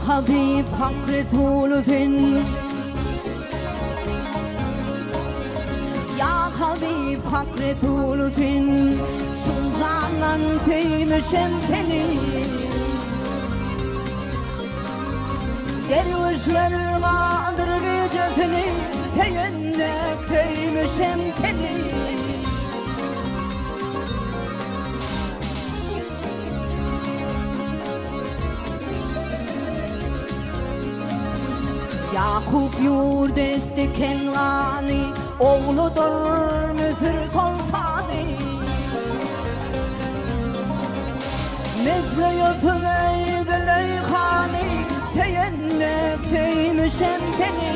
حبيب حق طولتن يا حبيب حق طولتن سوزانن teymişem seni Dervişlerin adır gecesini Teyinnek teymişem seni Yakup yurd esti Kenani Oğludur Mısır sultanı Mezriyatın ey Züleyhani Teyennek teymişem seni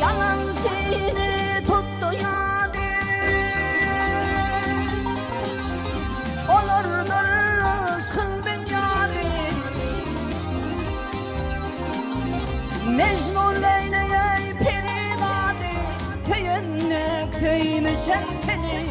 Yalan seni tuttu yadı Olurdur aşkın dünyada Mecnun Leyla'ya perivadı Teyennek teymişem seni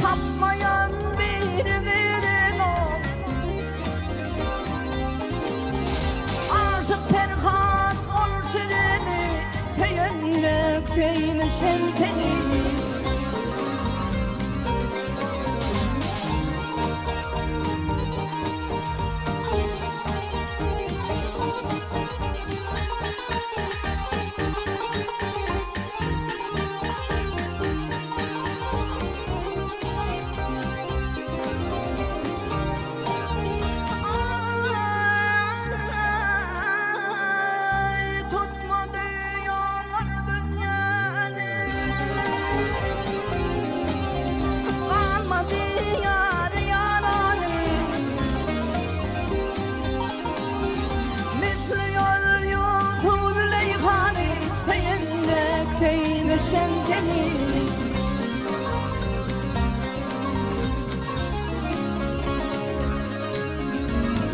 Tapmayan bir verin ol Aşık Ferhat ol şirini Teyennek teymişem seni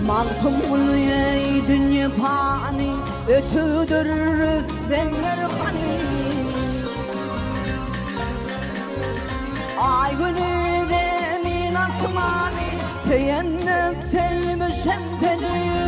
Malhum ey dünya fani Ötüdür rüzvenler hani Ay günü demin asmani Teyennek teymişem seni